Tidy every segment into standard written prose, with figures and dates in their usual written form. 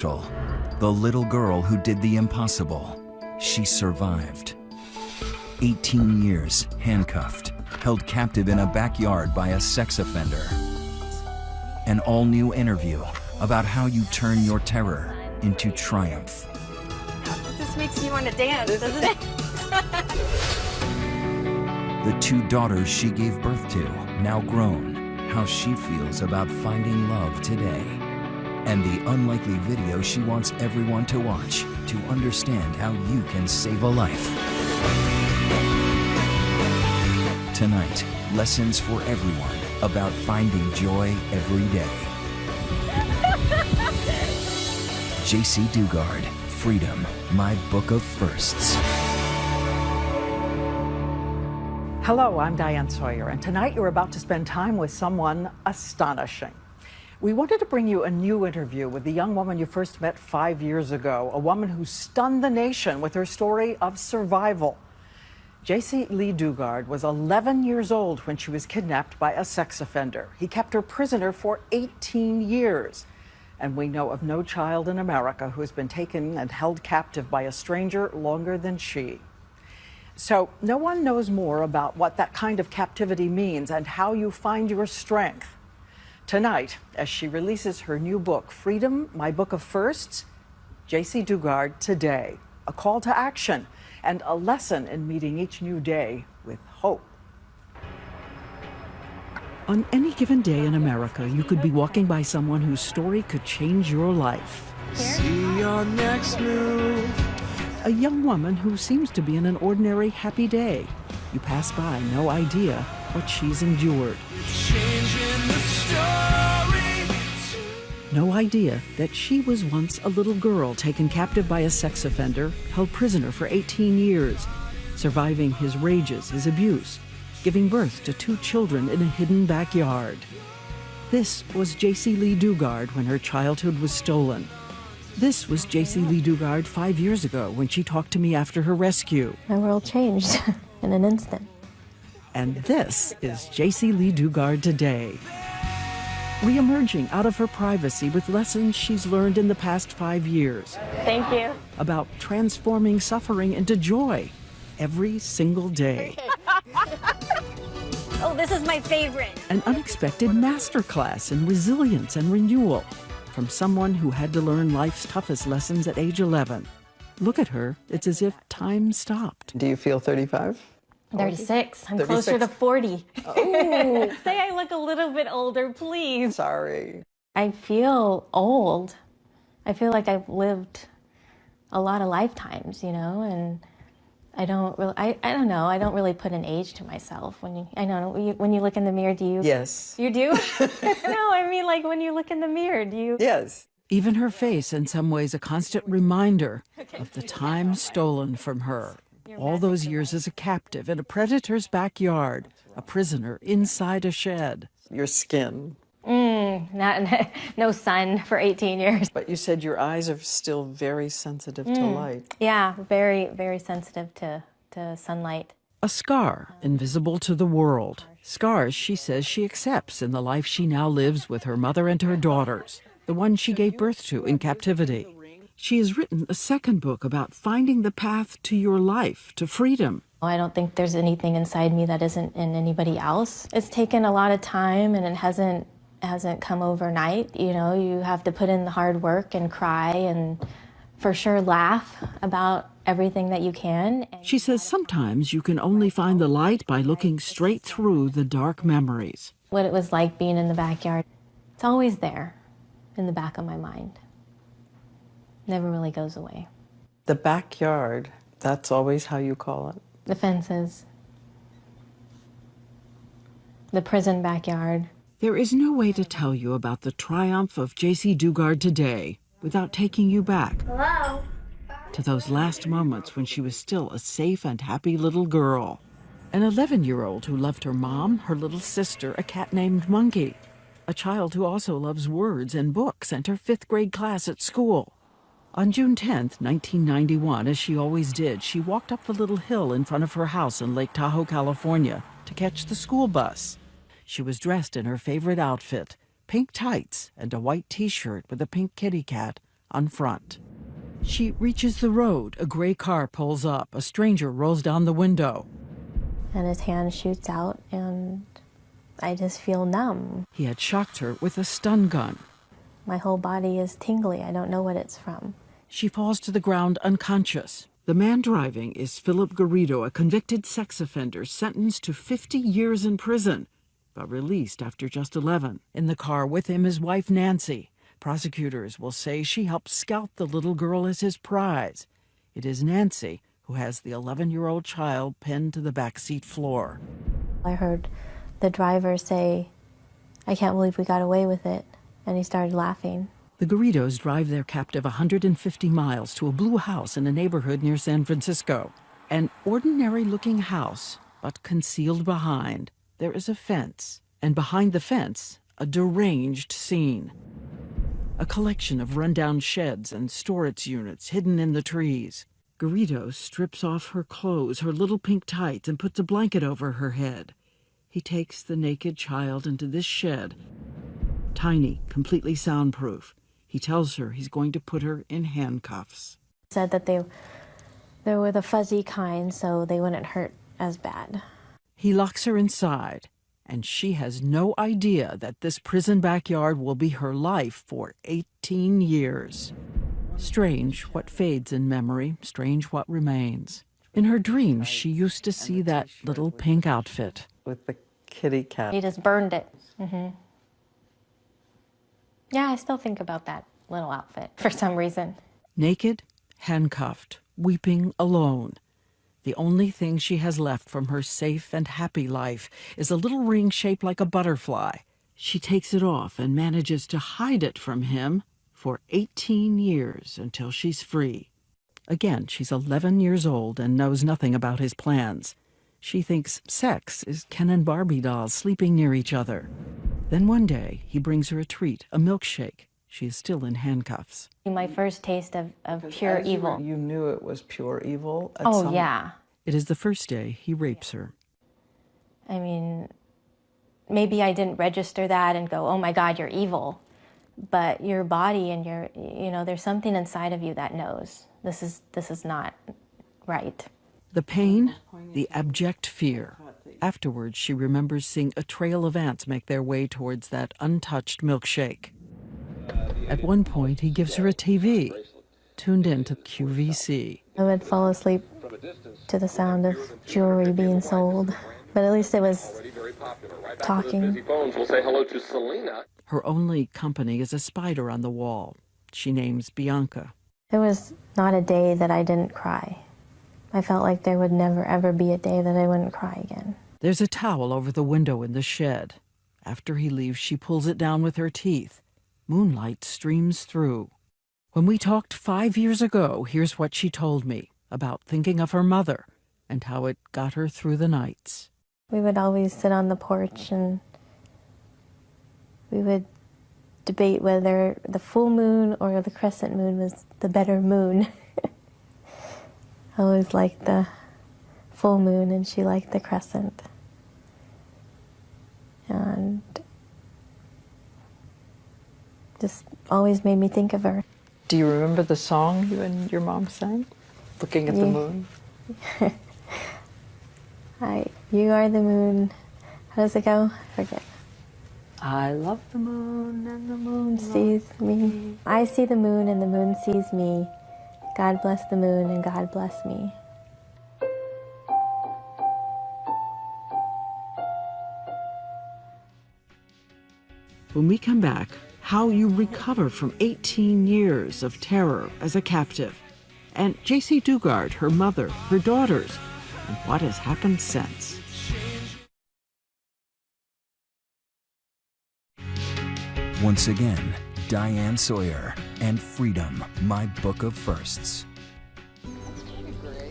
The little girl who did the impossible. She survived. 18 years, handcuffed, held captive in a backyard by a sex offender. An all-new interview about how you turn your terror into triumph. This makes me want to dance, doesn't it? The 2 daughters she gave birth to, now grown, how she feels about finding love today. And the unlikely video she wants everyone to watch to understand how you can save a life. Tonight, lessons for everyone about finding joy every day. J.C. Dugard, Freedom, My Book of Firsts. Hello, I'm Diane Sawyer, and tonight you're about to spend time with someone astonishing. We wanted to bring you a new interview with the young woman you first met 5 years ago, a woman who stunned the nation with her story of survival. J.C. Lee Dugard was 11 years old when she was kidnapped by a sex offender. He kept her prisoner for 18 years. And we know of no child in America who has been taken and held captive by a stranger longer than she. So no one knows more about what that kind of captivity means and how you find your strength. Tonight, as she releases her new book, Freedom, My Book of Firsts, J.C. Dugard Today, a call to action and a lesson in meeting each new day with hope. On any given day in America, you could be walking by someone whose story could change your life. See your next move. A young woman who seems to be in an ordinary happy day. You pass by, no idea what she's endured. Changing the story. No idea that she was once a little girl taken captive by a sex offender, held prisoner for 18 years, surviving his rages, his abuse, giving birth to 2 children in a hidden backyard. This was J.C. Lee Dugard when her childhood was stolen. This was J.C. Lee Dugard 5 years ago when she talked to me after her rescue. My world changed in an instant. And this is J.C. Lee Dugard today. Re-emerging out of her privacy with lessons she's learned in the past 5 years. Thank you. About transforming suffering into joy every single day. Oh, this is my favorite. An unexpected masterclass in resilience and renewal from someone who had to learn life's toughest lessons at age 11. Look at her, it's as if time stopped. Do you feel 35? 36. I'm 36. closer to 40. Oh, Say I look a little bit older, please. sorry. I feel old. I feel like I've lived a lot of lifetimes, you know, and I don't really, I don't know, I don't really put an age to myself. When you look in the mirror, do you? Yes. You do? No, I mean, like, when you look in the mirror, do you? Yes. Even her face, in some ways, a constant reminder of the time stolen from her. All those years as a captive in a predator's backyard, a prisoner inside a shed. Your skin. No sun for 18 years. But you said your eyes are still very sensitive to light. Yeah, very, very sensitive to sunlight. A scar, invisible to the world. Scars she says she accepts in the life she now lives with her mother and her daughters, the one she gave birth to in captivity. She has written a second book about finding the path to your life, to freedom. I don't think there's anything inside me that isn't in anybody else. It's taken a lot of time, and it hasn't come overnight. You know, you have to put in the hard work and cry and for sure laugh about everything that you can. She says sometimes you can only find the light by looking straight through the dark memories. What it was like being in the backyard, it's always there in the back of my mind. Never really goes away. The backyard, that's always how you call it. The fences, the prison backyard. There is no way to tell you about the triumph of J.C. Dugard today without taking you back to those last moments when she was still a safe and happy little girl. An 11-year-old who loved her mom, her little sister, a cat named Monkey. A child who also loves words and books and her 5th grade class at school. On June 10th, 1991, as she always did, she walked up the little hill in front of her house in Lake Tahoe, California, to catch the school bus. She was dressed in her favorite outfit, pink tights and a white T-shirt with a pink kitty cat, on front. She reaches the road. A gray car pulls up. A stranger rolls down the window. And his hand shoots out, and I just feel numb. He had shocked her with a stun gun. My whole body is tingly. I don't know what it's from. She falls to the ground unconscious. The man driving is Philip Garrido, a convicted sex offender sentenced to 50 years in prison, but released after just 11. In the car with him is wife Nancy. Prosecutors will say she helped scout the little girl as his prize. It is Nancy who has the 11-year-old child pinned to the backseat floor. I heard the driver say, "I can't believe we got away with it," and he started laughing. The Garridos drive their captive 150 miles to a blue house in a neighborhood near San Francisco. An ordinary-looking house, but concealed behind, there is a fence, and behind the fence, a deranged scene. A collection of rundown sheds and storage units hidden in the trees. Garrido strips off her clothes, her little pink tights, and puts a blanket over her head. He takes the naked child into this shed, tiny, completely soundproof. He tells her he's going to put her in handcuffs. Said that they were the fuzzy kind, so they wouldn't hurt as bad. He locks her inside, and she has no idea that this prison backyard will be her life for 18 years. Strange what fades in memory, strange what remains. In her dreams, she used to see that little pink outfit. With the kitty cat. He just burned it. Yeah, I still think about that little outfit for some reason. Naked, handcuffed, weeping alone. The only thing she has left from her safe and happy life is a little ring shaped like a butterfly. She takes it off and manages to hide it from him for 18 years until she's free. Again, she's 11 years old and knows nothing about his plans. She thinks sex is Ken and Barbie dolls sleeping near each other. Then one day, he brings her a treat, a milkshake. She is still in handcuffs. My first taste of pure evil. You knew it was pure evil? Yeah. It is the first day he rapes her. I mean, maybe I didn't register that and go, "Oh my God, you're evil." But your body and there's something inside of you that knows this is not right. The pain, the abject fear. Afterwards, she remembers seeing a trail of ants make their way towards that untouched milkshake. At one point, he gives her a TV, tuned in to QVC. I would fall asleep to the sound of jewelry being sold, but at least it was talking. Her only company is a spider on the wall. She names Bianca. It was not a day that I didn't cry. I felt like there would never, ever be a day that I wouldn't cry again. There's a towel over the window in the shed. After he leaves, she pulls it down with her teeth. Moonlight streams through. When we talked 5 years ago, here's what she told me about thinking of her mother and how it got her through the nights. We would always sit on the porch and we would debate whether the full moon or the crescent moon was the better moon. I always liked the full moon and she liked the crescent. And just always made me think of her. Do you remember the song you and your mom sang? Looking at the moon? You are the moon. How does it go? I forget. I love the moon and the moon Sees me. I see the moon and the moon sees me. God bless the moon and God bless me. When we come back, how you recover from 18 years of terror as a captive, and J.C. Dugard, her mother, her daughters, and what has happened since. Once again, Diane Sawyer and Freedom, My Book of Firsts.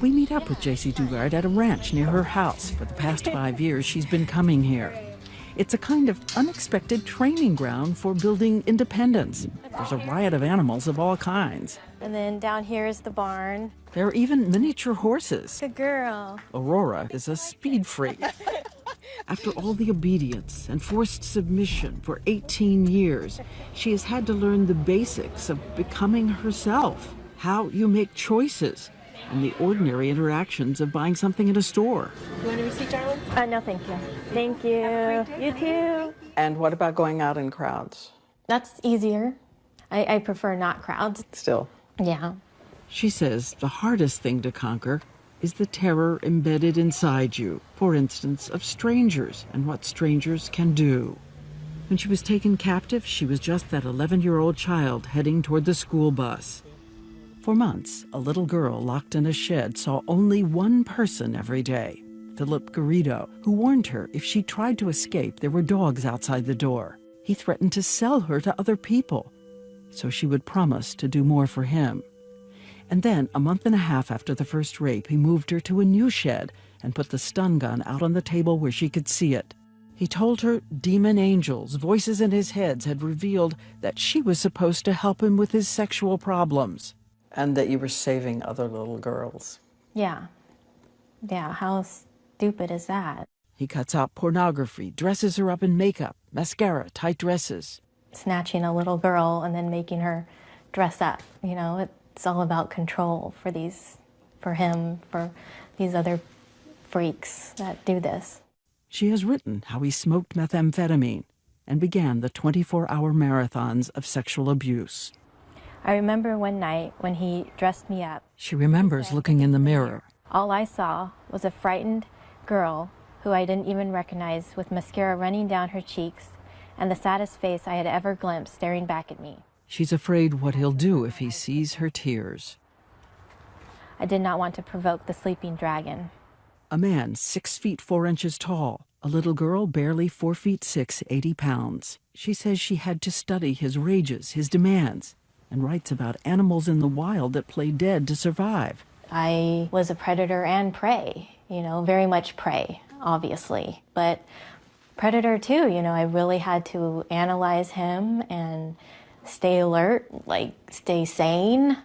We meet up with J.C. Dugard at a ranch near her house. For the past 5 years, she's been coming here. It's a kind of unexpected training ground for building independence. There's a riot of animals of all kinds. And then down here is the barn. There are even miniature horses. Good girl. Aurora is a speed freak. After all the obedience and forced submission for 18 years, she has had to learn the basics of becoming herself, how you make choices, and the ordinary interactions of buying something in a store. You want a receipt, darling? No, thank you. Thank you. You too. And what about going out in crowds? That's easier. I prefer not crowds. Still. Yeah. She says the hardest thing to conquer is the terror embedded inside you, for instance, of strangers and what strangers can do. When she was taken captive, she was just that 11-year-old child heading toward the school bus. For months, a little girl locked in a shed saw only one person every day, Philip Garrido, who warned her if she tried to escape, there were dogs outside the door. He threatened to sell her to other people, so she would promise to do more for him. And then, a month and a half after the first rape, he moved her to a new shed and put the stun gun out on the table where she could see it. He told her demon angels, voices in his head, had revealed that she was supposed to help him with his sexual problems. And that you were saving other little girls. Yeah. Yeah, how stupid is that? He cuts out pornography, dresses her up in makeup, mascara, tight dresses. Snatching a little girl and then making her dress up, you know, it's all about control for him, for these other freaks that do this. She has written how he smoked methamphetamine and began the 24-hour marathons of sexual abuse. I remember one night when he dressed me up. She remembers looking in the mirror. All I saw was a frightened girl who I didn't even recognize, with mascara running down her cheeks and the saddest face I had ever glimpsed staring back at me. She's afraid what he'll do if he sees her tears. I did not want to provoke the sleeping dragon. A man 6 feet 4 inches tall, a little girl barely 4 feet 6, 80 pounds. She says she had to study his rages, his demands, and writes about animals in the wild that play dead to survive. I was a predator and prey, you know, very much prey, obviously, but predator too, you know. I really had to analyze him and stay alert, like stay sane.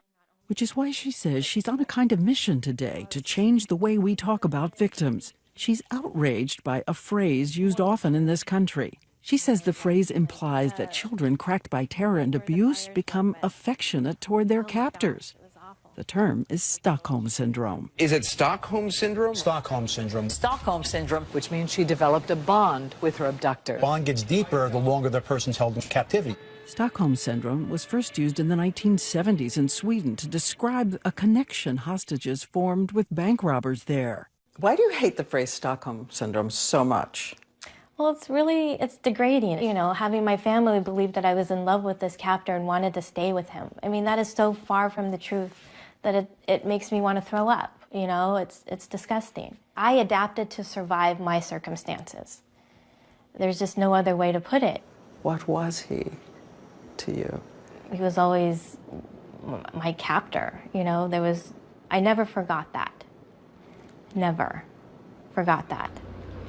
Which is why she says she's on a kind of mission today to change the way we talk about victims. She's outraged by a phrase used often in this country. She says the phrase implies that children cracked by terror and abuse become affectionate toward their captors. The term is Stockholm Syndrome. Is it Stockholm Syndrome? Stockholm Syndrome. Stockholm Syndrome, which means she developed a bond with her abductor. Bond gets deeper the longer the person's held in captivity. Stockholm Syndrome was first used in the 1970s in Sweden to describe a connection hostages formed with bank robbers there. Why do you hate the phrase Stockholm Syndrome so much? Well, it's degrading. You know, having my family believe that I was in love with this captor and wanted to stay with him. I mean, that is so far from the truth that it makes me want to throw up. You know, it's disgusting. I adapted to survive my circumstances. There's just no other way to put it. What was he to you? He was always my captor, you know. I never forgot that. Never forgot that.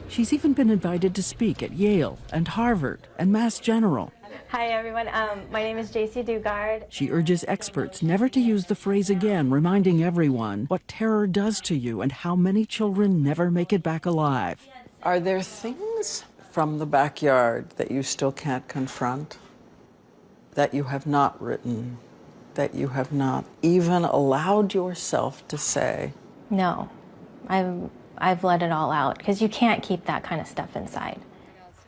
She's even been invited to speak at Yale and Harvard and Mass General. Hi, everyone. My name is JC Dugard. She urges experts never to use the phrase again, reminding everyone what terror does to you and how many children never make it back alive. Are there things from the backyard that you still can't confront? That you have not written? That you have not even allowed yourself to say? No. I've let it all out, because you can't keep that kind of stuff inside.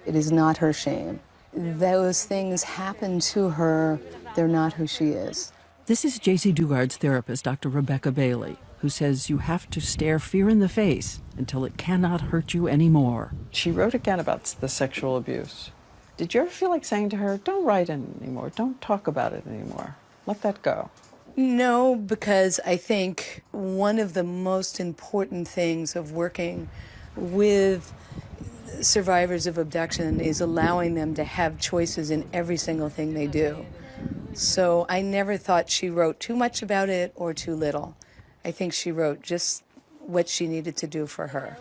It is not her shame. Those things happen to her. They're not who she is. This is J.C. Dugard's therapist, Dr. Rebecca Bailey, who says you have to stare fear in the face until it cannot hurt you anymore. She wrote again about the sexual abuse. Did you ever feel like saying to her, don't write it anymore, don't talk about it anymore, let that go? No, because I think one of the most important things of working with survivors of abduction is allowing them to have choices in every single thing they do. So I never thought she wrote too much about it or too little. I think she wrote just what she needed to do for her.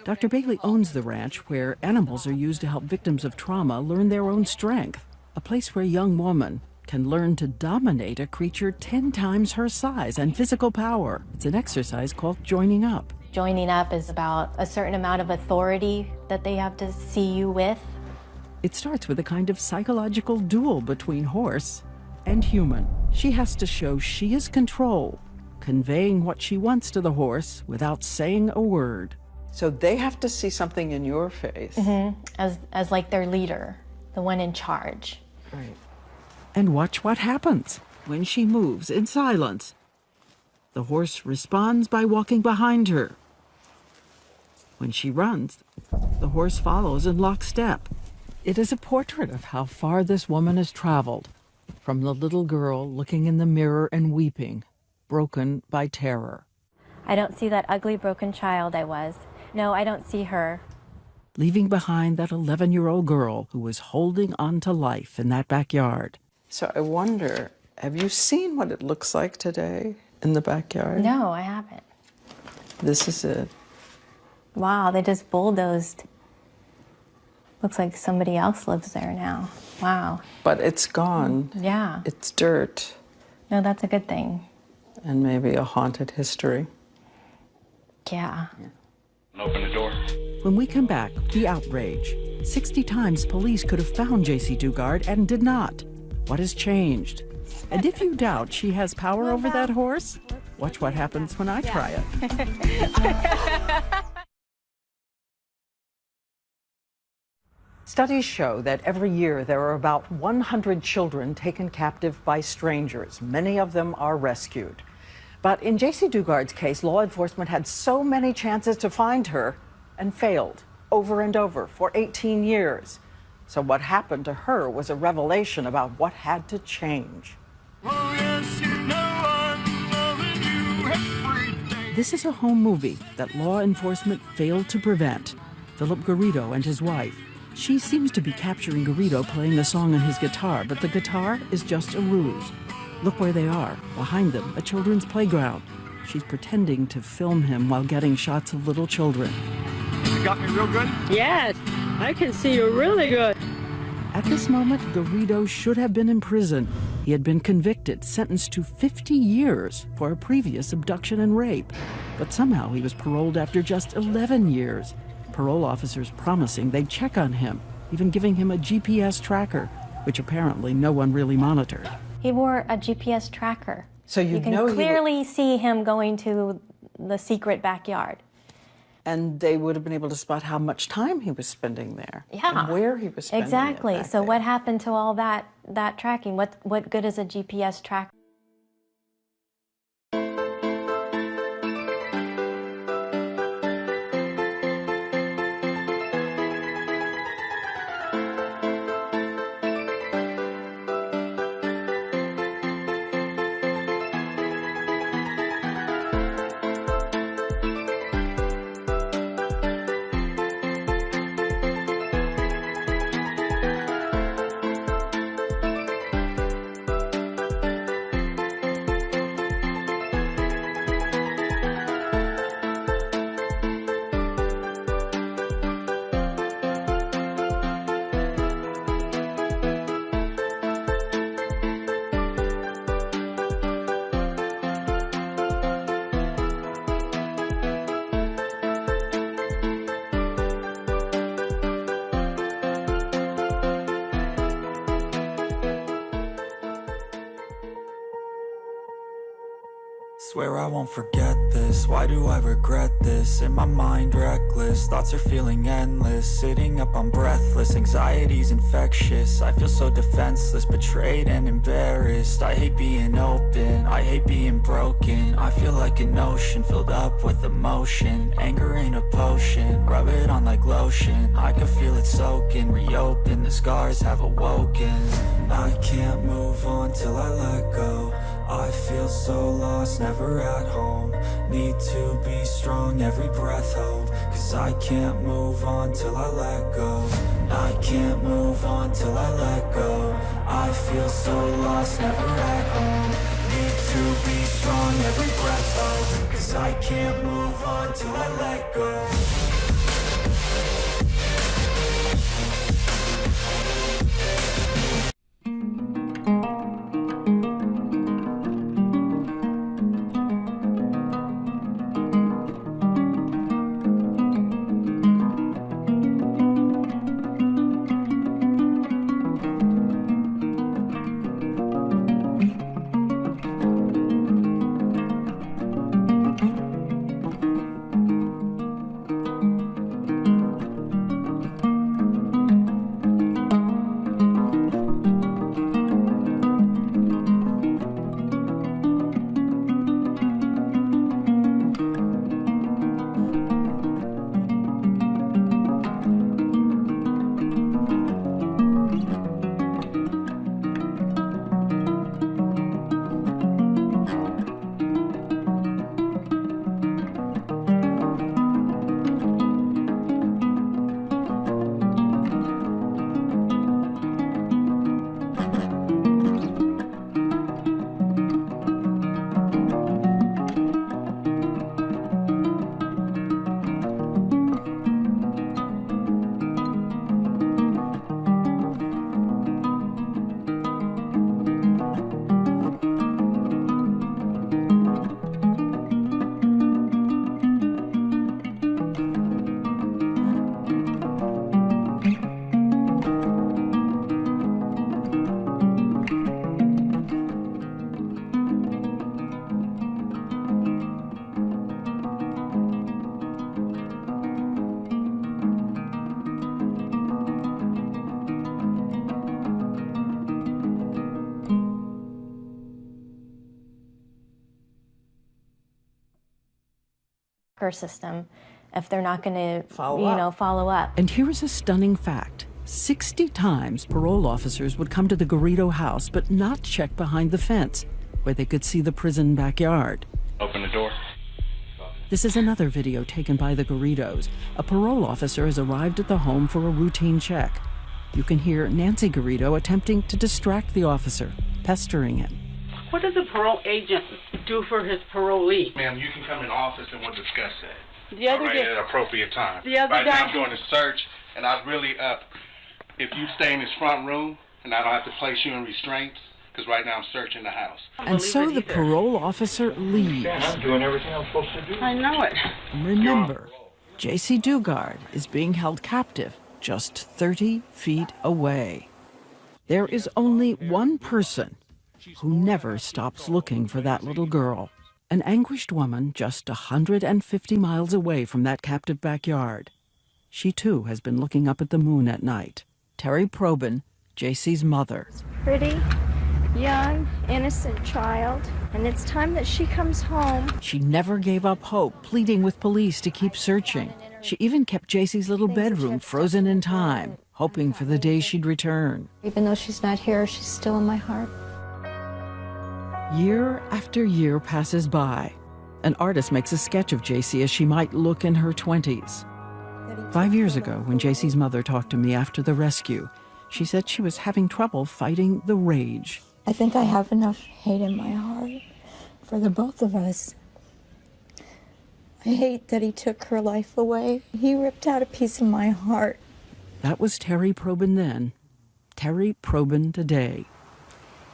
Dr. Bailey owns the ranch where animals are used to help victims of trauma learn their own strength, a place where a young woman can learn to dominate a creature 10 times her size and physical power. It's an exercise called joining up. Joining up is about a certain amount of authority that they have to see you with. It starts with a kind of psychological duel between horse and human. She has to show she is control, conveying what she wants to the horse without saying a word. So they have to see something in your face. As like their leader, the one in charge. Right. And watch what happens when she moves in silence. The horse responds by walking behind her. When she runs, the horse follows in lockstep. It is a portrait of how far this woman has traveled, from the little girl looking in the mirror and weeping, broken by terror. I don't see that ugly, broken child I was. No, I don't see her. Leaving behind that 11-year-old girl who was holding on to life in that backyard. So I wonder, have you seen what it looks like today in the backyard? No, I haven't. This is it. Wow, they just bulldozed. Looks like somebody else lives there now. Wow. But it's gone. Yeah. It's dirt. No, that's a good thing. And maybe a haunted history. Yeah. Open the door. When we come back, the outrage. 60 times police could have found J.C. Dugard and did not. What has changed? And if you doubt she has power over that horse, watch what happens when I try it. Studies show that every year there are about 100 children taken captive by strangers. Many of them are rescued. But in J.C. Dugard's case, law enforcement had so many chances to find her and failed over and over for 18 years. So what happened to her was a revelation about what had to change. This is a home movie that law enforcement failed to prevent. Philip Garrido and his wife. She seems to be capturing Garrido playing a song on his guitar, but the guitar is just a ruse. Look where they are. Behind them, a children's playground. She's pretending to film him while getting shots of little children. You got me real good? Yes, I can see you really good. At this moment, Garrido should have been in prison. He had been convicted, sentenced to 50 years for a previous abduction and rape. But somehow he was paroled after just 11 years. Parole officers promising they'd check on him, even giving him a GPS tracker, which apparently no one really monitored. He wore a GPS tracker. So you can know clearly see him going to the secret backyard. And they would have been able to spot how much time he was spending there. Yeah. And where he was spending exactly. it. So what happened to all that tracking? What good is a GPS tracker? Swear I won't forget this, why do I regret this? In my mind reckless, thoughts are feeling endless. Sitting up, I'm breathless, anxiety's infectious. I feel so defenseless, betrayed and embarrassed. I hate being open, I hate being broken. I feel like an ocean filled up with emotion. Anger ain't a potion, rub it on like lotion. I can feel it soaking, reopen, the scars have awoken. I can't move on till I let go. I feel so lost, never at home. Need to be strong, every breath hold. Cause I can't move on till I let go. I can't move on till I let go. I feel so lost, never at home. Need to be strong, every breath hold. Cause I can't move on till I let go. her system if they're not going to, Follow up. And here is a stunning fact. 60 times parole officers would come to the Garrido house but not check behind the fence, where they could see the prison backyard. Open the door. This is another video taken by the Garridos. A parole officer has arrived at the home for a routine check. You can hear Nancy Garrido attempting to distract the officer, pestering him. What does a parole agent do for his parolee? Ma'am, you can come in office and we'll discuss that. The other All right, day, at an appropriate time. The other right guy- now I'm doing a search, and I really, if you stay in this front room, and I don't have to place you in restraints, because right now I'm searching the house. And so the parole officer leaves. I'm doing everything I'm supposed to do. I know it. Remember, J.C. Dugard is being held captive just 30 feet away. There is only one person who never stops looking for that little girl. An anguished woman just 150 miles away from that captive backyard. She too has been looking up at the moon at night. Terry Probin, J.C.'s mother. Pretty, young, innocent child, and it's time that she comes home. She never gave up hope, pleading with police to keep searching. She even kept J.C.'s little bedroom frozen in time, hoping for the day she'd return. Even though she's not here, she's still in my heart. Year after year passes by. An artist makes a sketch of J.C. as she might look in her 20s. 5 years ago, when J.C.'s mother talked to me after the rescue, she said she was having trouble fighting the rage. I think I have enough hate in my heart for the both of us. I hate that he took her life away. He ripped out a piece of my heart. That was Terry Probin then. Terry Probin today.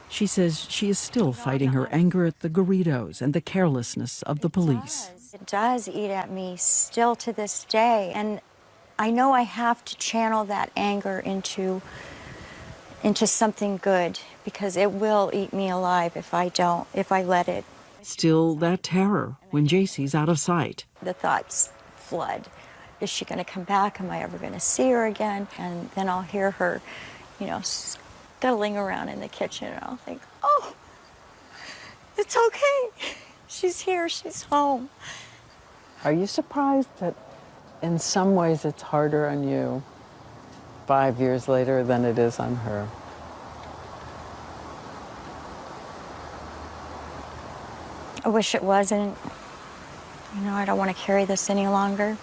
She says she is still fighting her anger at the Garridos and the carelessness of the police. It does eat at me still to this day, and I know I have to channel that anger into something good, because it will eat me alive if I let it. Still that terror when J.C.'s out of sight. The thoughts flood. Is she going to come back? Am I ever going to see her again? And then I'll hear her, scuttling around in the kitchen, and I'll think, oh, it's okay. She's here, she's home. Are you surprised that in some ways it's harder on you 5 years later than it is on her? I wish it wasn't. I don't want to carry this any longer.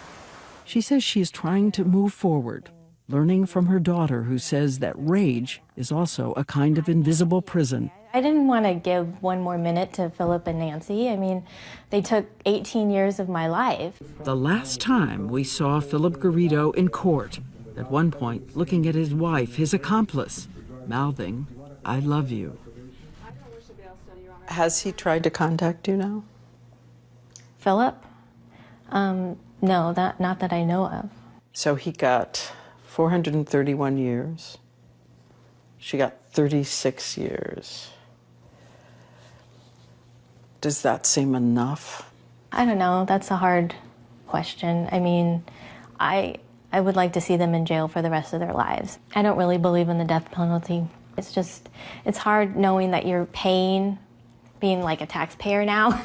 She says she is trying to move forward, learning from her daughter, who says that rage is also a kind of invisible prison. I didn't want to give one more minute to Philip and Nancy. I mean, they took 18 years of my life. The last time we saw Philip Garrido in court, at one point looking at his wife, his accomplice, mouthing, "I love you." Has he tried to contact you now? Philip? No, not that I know of. So he got 431 years. She got 36 years. Does that seem enough? I don't know. That's a hard question. I mean, I would like to see them in jail for the rest of their lives. I don't really believe in the death penalty. It's hard knowing that you're paying, being like a taxpayer now,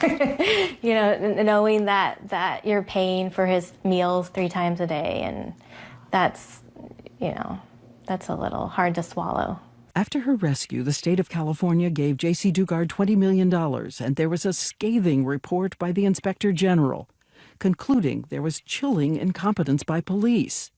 knowing that you're paying for his meals 3 times a day, and that's a little hard to swallow. After her rescue, the state of California gave J.C. Dugard $20 million, and there was a scathing report by the Inspector General, concluding there was chilling incompetence by police.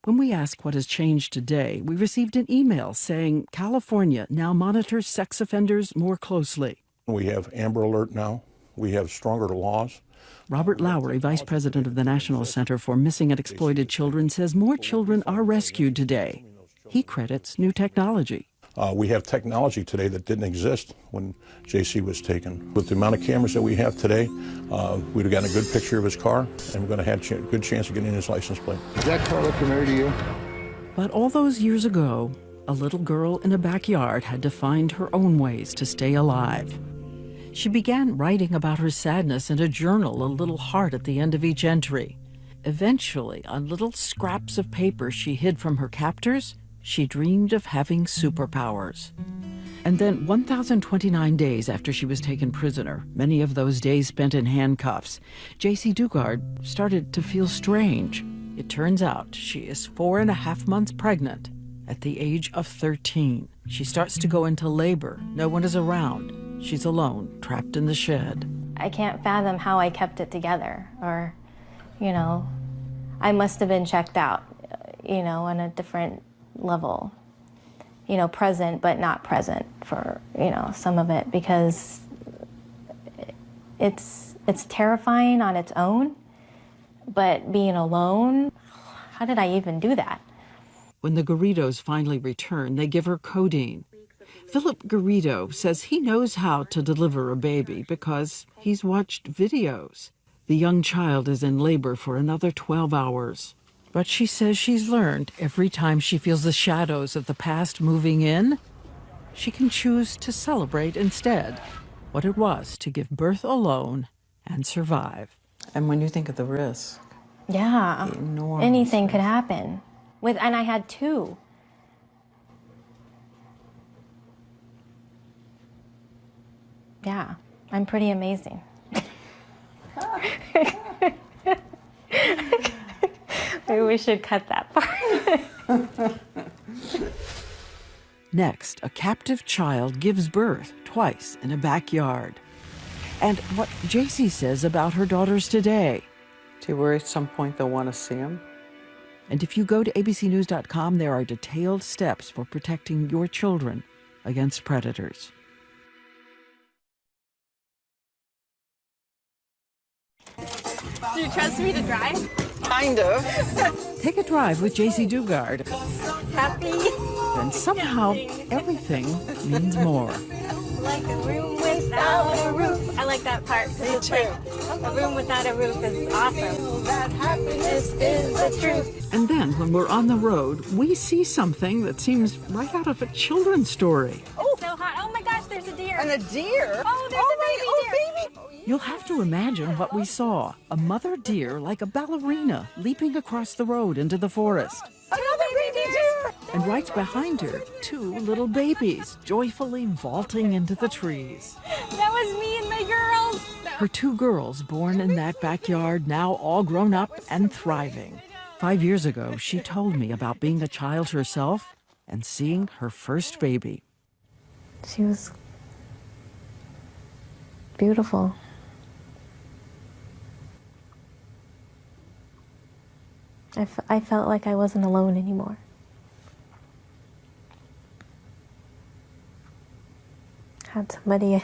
When we ask what has changed today, we received an email saying California now monitors sex offenders more closely. We have Amber Alert now. We have stronger laws. Robert Lowry, vice president of the National Center for Missing and Exploited Children, says more children are rescued today. He credits new technology. We have technology today that didn't exist when J.C. was taken. With the amount of cameras that we have today, we'd have gotten a good picture of his car, and we're going to have a good chance of getting his license plate. Is that car look familiar to you? But all those years ago, a little girl in a backyard had to find her own ways to stay alive. She began writing about her sadness in a journal, a little heart at the end of each entry. Eventually, on little scraps of paper she hid from her captors, She dreamed of having superpowers. And then 1,029 days after she was taken prisoner, many of those days spent in handcuffs, J.C. Dugard started to feel strange. It turns out she is 4.5 months pregnant at the age of 13. She starts to go into labor. No one is around. She's alone, trapped in the shed. I can't fathom how I kept it together, or, you know, I must have been checked out, you know, on a different level. You know, present but not present for, you know, some of it, because it's terrifying on its own, but being alone, how did I even do that? When the Garridos finally return, they give her codeine. Philip Garrido says he knows how to deliver a baby because he's watched videos. The young child is in labor for another 12 hours. But she says she's learned every time she feels the shadows of the past moving in, she can choose to celebrate instead what it was to give birth alone and survive. And when you think of the risk, yeah, anything could happen. And I had 2. Yeah, I'm pretty amazing. Maybe we should cut that part. Next, a captive child gives birth twice in a backyard. And what J.C. says about her daughters today. Do you worry at some point they'll want to see them? And if you go to abcnews.com, there are detailed steps for protecting your children against predators. Do you trust me to drive? Kind of. Take a drive with J.C. Dugard. Happy. And somehow everything means more. Like a room without a roof. I like that part. It's like a room without a roof is awesome. That happiness is the truth. And then when we're on the road, we see something that seems right out of a children's story. Oh, so hot. Oh my gosh, there's a deer. And a deer? Oh, there's a baby deer. You'll have to imagine what we saw. A mother deer like a ballerina leaping across the road into the forest. Another baby deer. And right behind her, 2 little babies joyfully vaulting into the trees. That was me and my girls. Her 2 girls born in that backyard, now all grown up and thriving. 5 years ago, she told me about being a child herself and seeing her first baby. She was beautiful. I felt like I wasn't alone anymore. Had somebody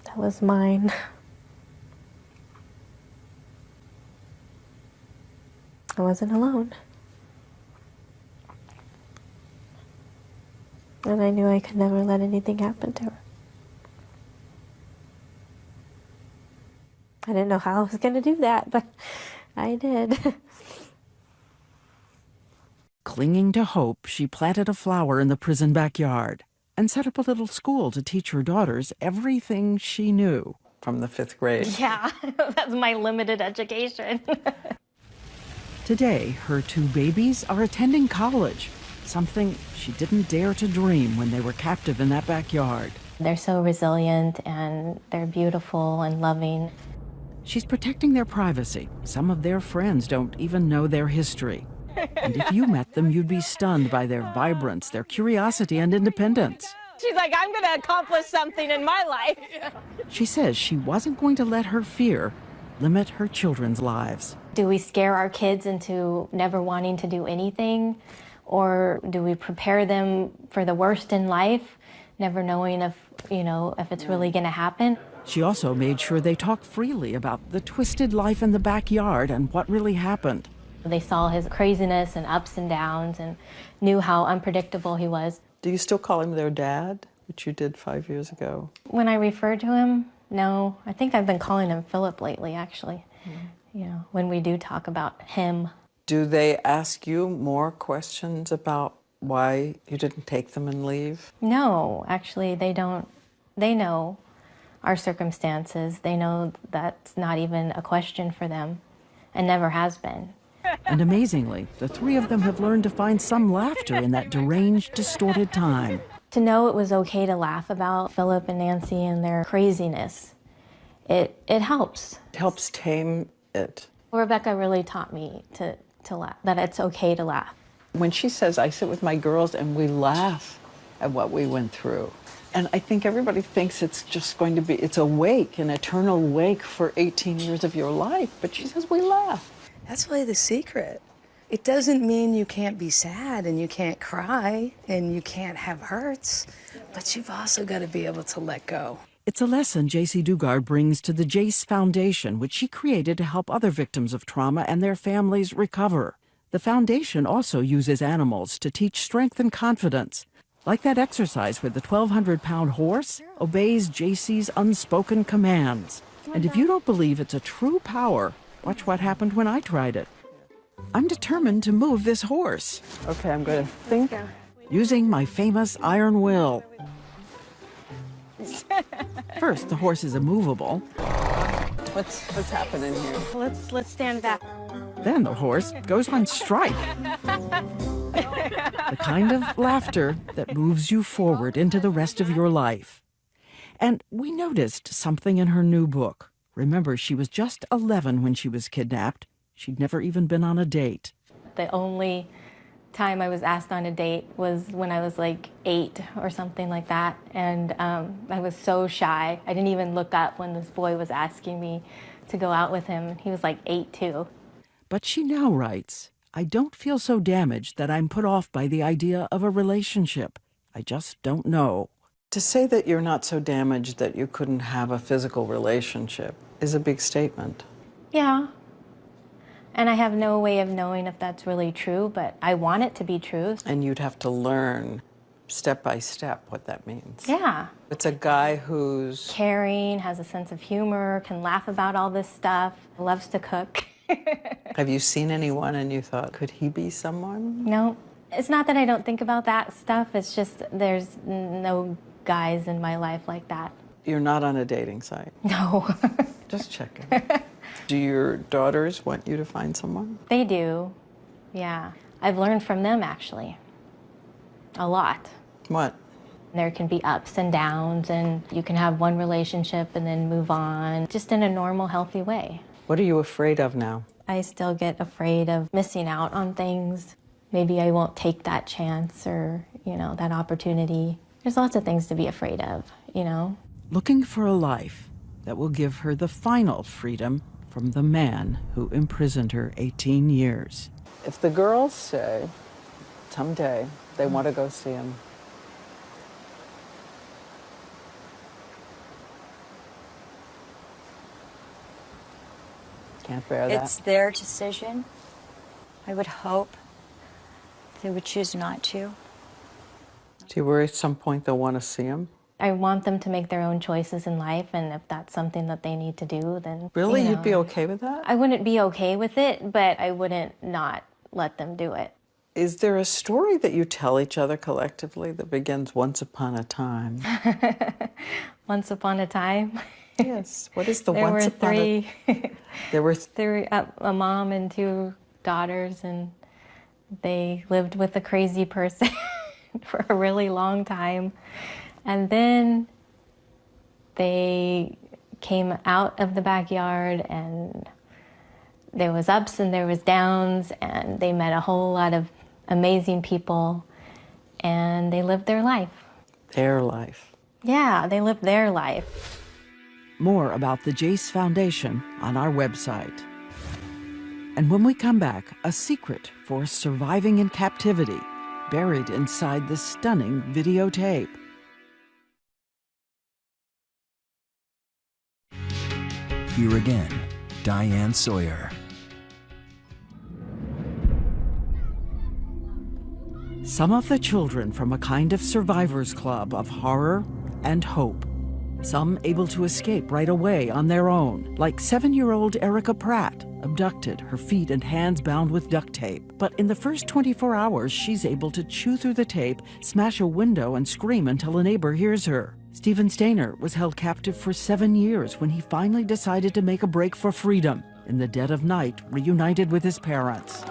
that was mine. I wasn't alone. And I knew I could never let anything happen to her. I didn't know how I was going to do that, but I did. Clinging to hope, she planted a flower in the prison backyard and set up a little school to teach her daughters everything she knew. From the 5th grade. Yeah, that's my limited education. Today, her 2 babies are attending college, something she didn't dare to dream when they were captive in that backyard. They're so resilient and they're beautiful and loving. She's protecting their privacy. Some of their friends don't even know their history. And if you met them, you'd be stunned by their vibrance, their curiosity, and independence. She's like, I'm going to accomplish something in my life. She says she wasn't going to let her fear limit her children's lives. Do we scare our kids into never wanting to do anything? Or do we prepare them for the worst in life, never knowing if it's really going to happen? She also made sure they talk freely about the twisted life in the backyard and what really happened. They saw his craziness and ups and downs and knew how unpredictable he was. Do you still call him their dad, which you did 5 years ago? When I refer to him, no. I think I've been calling him Philip lately, actually. You know, when we do talk about him. Do they ask you more questions about why you didn't take them and leave? No, actually, they don't. They know our circumstances. They know that's not even a question for them and never has been. And amazingly, the three of them have learned to find some laughter in that deranged, distorted time. To know it was okay to laugh about Philip and Nancy and their craziness, it helps. It helps tame it. Rebecca really taught me to laugh, that it's okay to laugh. When she says, I sit with my girls and we laugh at what we went through. And I think everybody thinks it's just going to be, it's a wake, an eternal wake for 18 years of your life. But she says, we laugh. That's really the secret. It doesn't mean you can't be sad and you can't cry and you can't have hurts, but you've also got to be able to let go. It's a lesson J.C. Dugard brings to the Jace Foundation, which she created to help other victims of trauma and their families recover. The foundation also uses animals to teach strength and confidence, like that exercise where the 1,200-pound horse obeys J.C.'s unspoken commands. And if you don't believe it's a true power, watch what happened when I tried it. I'm determined to move this horse. Okay, I'm going to think. Using my famous iron will. First, the horse is immovable. What's happening here? Let's stand back. Then the horse goes on strike. The kind of laughter that moves you forward into the rest of your life. And we noticed something in her new book. Remember, she was just 11 when she was kidnapped. She'd never even been on a date. The only time I was asked on a date was when I was like 8 or something like that. And I was so shy. I didn't even look up when this boy was asking me to go out with him. He was like 8 too. But she now writes, I don't feel so damaged that I'm put off by the idea of a relationship. I just don't know. To say that you're not so damaged that you couldn't have a physical relationship is a big statement. Yeah. And I have no way of knowing if that's really true, but I want it to be true. And you'd have to learn step by step what that means. Yeah. It's a guy who's caring, has a sense of humor, can laugh about all this stuff, loves to cook. Have you seen anyone and you thought, could he be someone? No. It's not that I don't think about that stuff. It's just there's no guys in my life like that. You're not on a dating site? No. Just checking. Do your daughters want you to find someone? They do, yeah. I've learned from them, actually, a lot. What? There can be ups and downs, and you can have one relationship and then move on, just in a normal, healthy way. What are you afraid of now? I still get afraid of missing out on things. Maybe I won't take that chance or, that opportunity. There's lots of things to be afraid of, Looking for a life that will give her the final freedom from the man who imprisoned her 18 years. If the girls say someday they want to go see him, can't bear that. It's their decision. I would hope they would choose not to. Do you worry at some point they'll want to see him? I want them to make their own choices in life, and if that's something that they need to do, then... Really? You'd be okay with that? I wouldn't be okay with it, but I wouldn't not let them do it. Is there a story that you tell each other collectively that begins once upon a time? Once upon a time? Yes. What is the once upon a... There were three, a mom and 2 daughters, and they lived with a crazy person for a really long time. And then they came out of the backyard, and there was ups and there was downs, and they met a whole lot of amazing people, and they lived their life. Their life. Yeah, they lived their life. More about the Jace Foundation on our website. And when we come back, a secret for surviving in captivity, buried inside the stunning videotape. Here again, Diane Sawyer. Some of the children from a kind of survivors club of horror and hope. Some able to escape right away on their own, like 7-year-old Erica Pratt, abducted, her feet and hands bound with duct tape. But in the first 24 hours, she's able to chew through the tape, smash a window, and scream until a neighbor hears her. Stephen Stainer was held captive for 7 years when he finally decided to make a break for freedom. in the dead of night, reunited with his parents.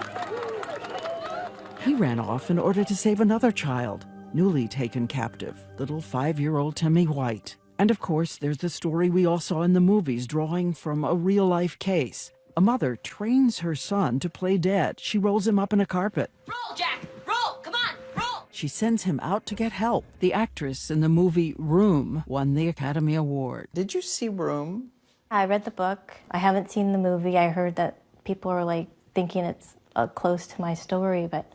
He ran off in order to save another child, newly taken captive, little 5-year-old Timmy White. And of course, there's the story we all saw in the movies, drawing from a real-life case. A mother trains her son to play dead. She rolls him up in a carpet. Roll, Jack! Roll! Come on, roll! She sends him out to get help. The actress in the movie Room won the Academy Award. Did you see Room? I read the book. I haven't seen the movie. I heard that people are like thinking it's close to my story, but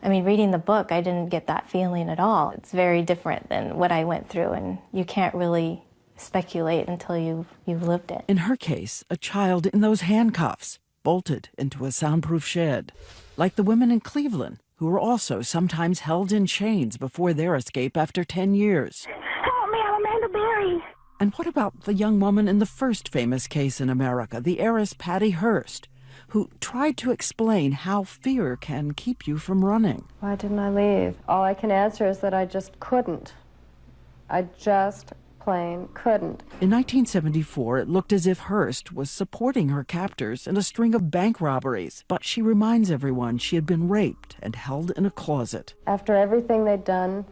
I mean, reading the book, I didn't get that feeling at all. It's very different than what I went through, and you can't really speculate until you've lived it. In her case, a child in those handcuffs, bolted into a soundproof shed. Like the women in Cleveland, who were also sometimes held in chains before their escape after 10 years. Help me, I'm Amanda Berry. And what about the young woman in the first famous case in America, the heiress Patty Hearst, who tried to explain how fear can keep you from running? Why didn't I leave? All I can answer is that I just couldn't. I just plain couldn't. In 1974, it looked as if Hearst was supporting her captors in a string of bank robberies, but she reminds everyone she had been raped and held in a closet. After everything they'd done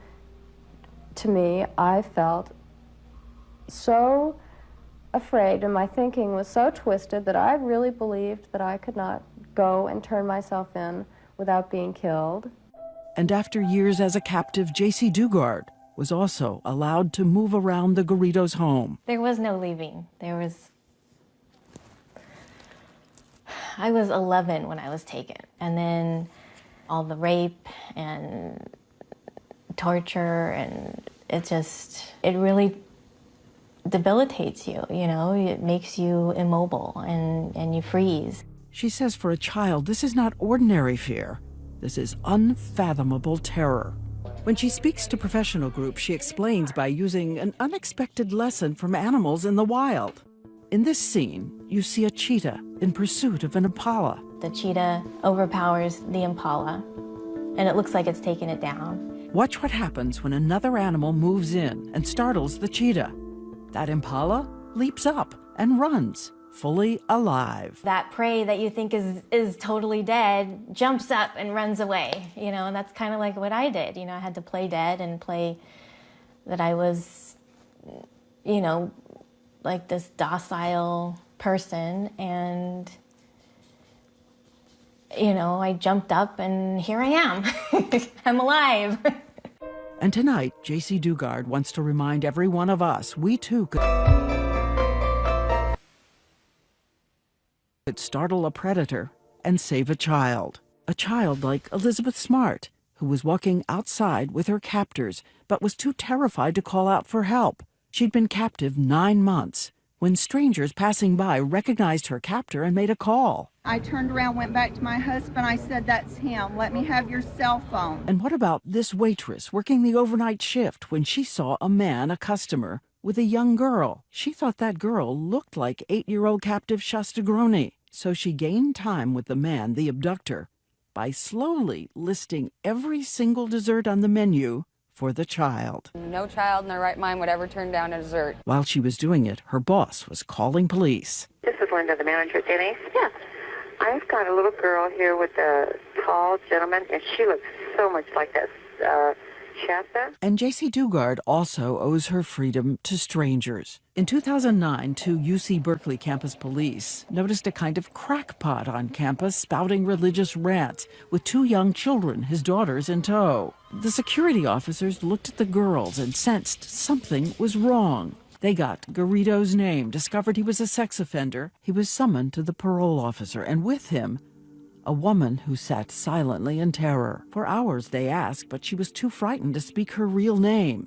to me, I felt so afraid, and my thinking was so twisted that I really believed that I could not go and turn myself in without being killed. And after years as a captive, J.C. Dugard was also allowed to move around the Garridos' home. There was no leaving. I was 11 when I was taken, and then all the rape and torture, and it really debilitates you, you know? It makes you immobile and you freeze. She says for a child, this is not ordinary fear. This is unfathomable terror. When she speaks to professional groups, she explains by using an unexpected lesson from animals in the wild. In this scene, you see a cheetah in pursuit of an impala. The cheetah overpowers the impala, and it looks like it's taking it down. Watch what happens when another animal moves in and startles the cheetah. That impala leaps up and runs, fully alive. That prey that you think is totally dead jumps up and runs away, you know, and that's kind of like what I did. You know, I had to play dead and play that I was, you know, like this docile person, and, you know, I jumped up and here I am. I'm alive. And tonight, J.C. Dugard wants to remind every one of us, we too could startle a predator and save a child. A child like Elizabeth Smart, who was walking outside with her captors, but was too terrified to call out for help. She'd been captive 9 months when strangers passing by recognized her captor and made a call. I turned around, went back to my husband. I said, "That's him. Let me have your cell phone." And what about this waitress working the overnight shift when she saw a man, a customer, with a young girl? She thought that girl looked like 8-year-old captive Shasta Groney. So she gained time with the man, the abductor, by slowly listing every single dessert on the menu for the child. No child in their right mind would ever turn down a dessert. While she was doing it, her boss was calling police. This is Linda, the manager at Denny's. Yes. I've got a little girl here with a tall gentleman, and she looks so much like that Shasta. And J.C. Dugard also owes her freedom to strangers. In 2009, 2 UC Berkeley campus police noticed a kind of crackpot on campus spouting religious rants with 2 young children, his daughters, in tow. The security officers looked at the girls and sensed something was wrong. They got Garrido's name, discovered he was a sex offender. He was summoned to the parole officer, and with him, a woman who sat silently in terror. For hours they asked, but she was too frightened to speak her real name.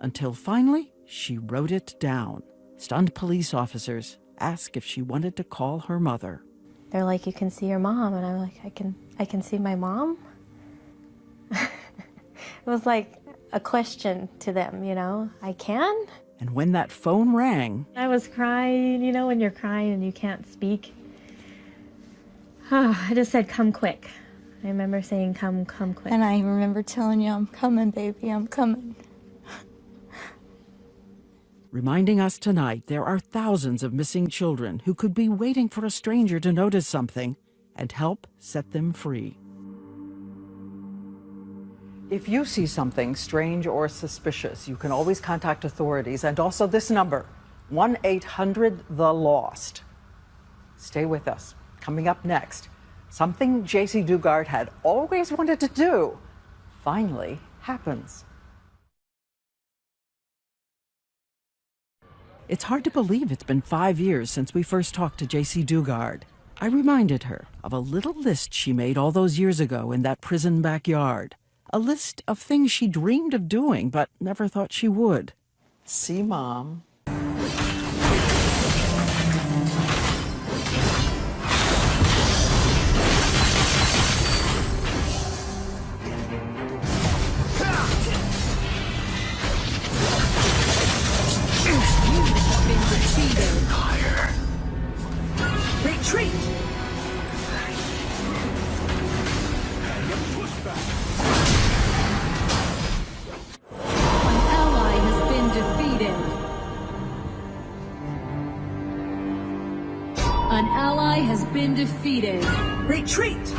Until finally, she wrote it down. Stunned police officers asked if she wanted to call her mother. They're like, "You can see your mom," and I'm like, I can see my mom? It was like a question to them, you know, I can? And when that phone rang, I was crying, you know, when you're crying and you can't speak. I just said, "Come quick." I remember saying, come quick. And I remember telling you, "I'm coming, baby, I'm coming." reminding us tonight there are thousands of missing children who could be waiting for a stranger to notice something and help set them free. If you see something strange or suspicious, you can always contact authorities, and also this number, 1-800-THE-LOST. Stay with us. Coming up next, something J.C. Dugard had always wanted to do finally happens. It's hard to believe it's been 5 years since we first talked to J.C. Dugard. I reminded her of a little list she made all those years ago in that prison backyard. A list of things she dreamed of doing but never thought she would. See, Mom. Retreat! An ally has been defeated. An ally has been defeated. Retreat!